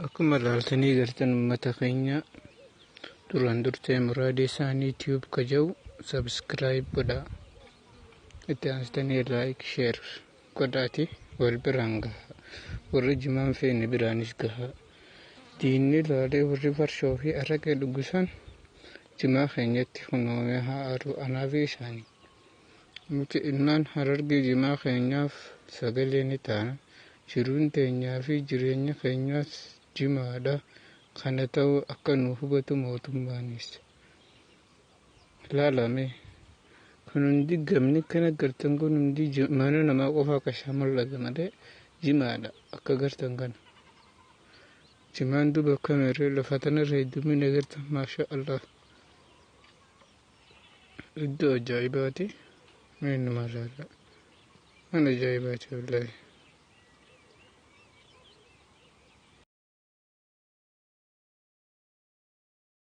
Akkuma ilaaltanii gartan uummata keenya duraan dursee muraadii isaanii YouTube ka jiru subscribe godhaa. Itti aansitanii like share godhaati wal biraan gahaa. Warri jimaan feene biraanis gahaa. Diinni ilaalee warri farshoo fi araqee dhugusan jimaa keenyatti kunuunee haa aaru anaa fi isaanii. Nuti innaan Harargee jimaa keenyaaf sagalee ni taana. Jiruun teenyaa fi jireenya keenyaas jimaadha. Kana ta'uu akka nu hubatu mootummaanis. Ilaalame kun hundi gamni kana gartan kun hundi mana namaa qofaa akka isaan mul'atu malee jimaadha akka gartan kana. Jimaan duuba kameree lafa tanarra heddumina gartan maasha Allah. Iddoo ajaa'ibaati. Meenuma laala. Mana ajaa'ibaati wallahi.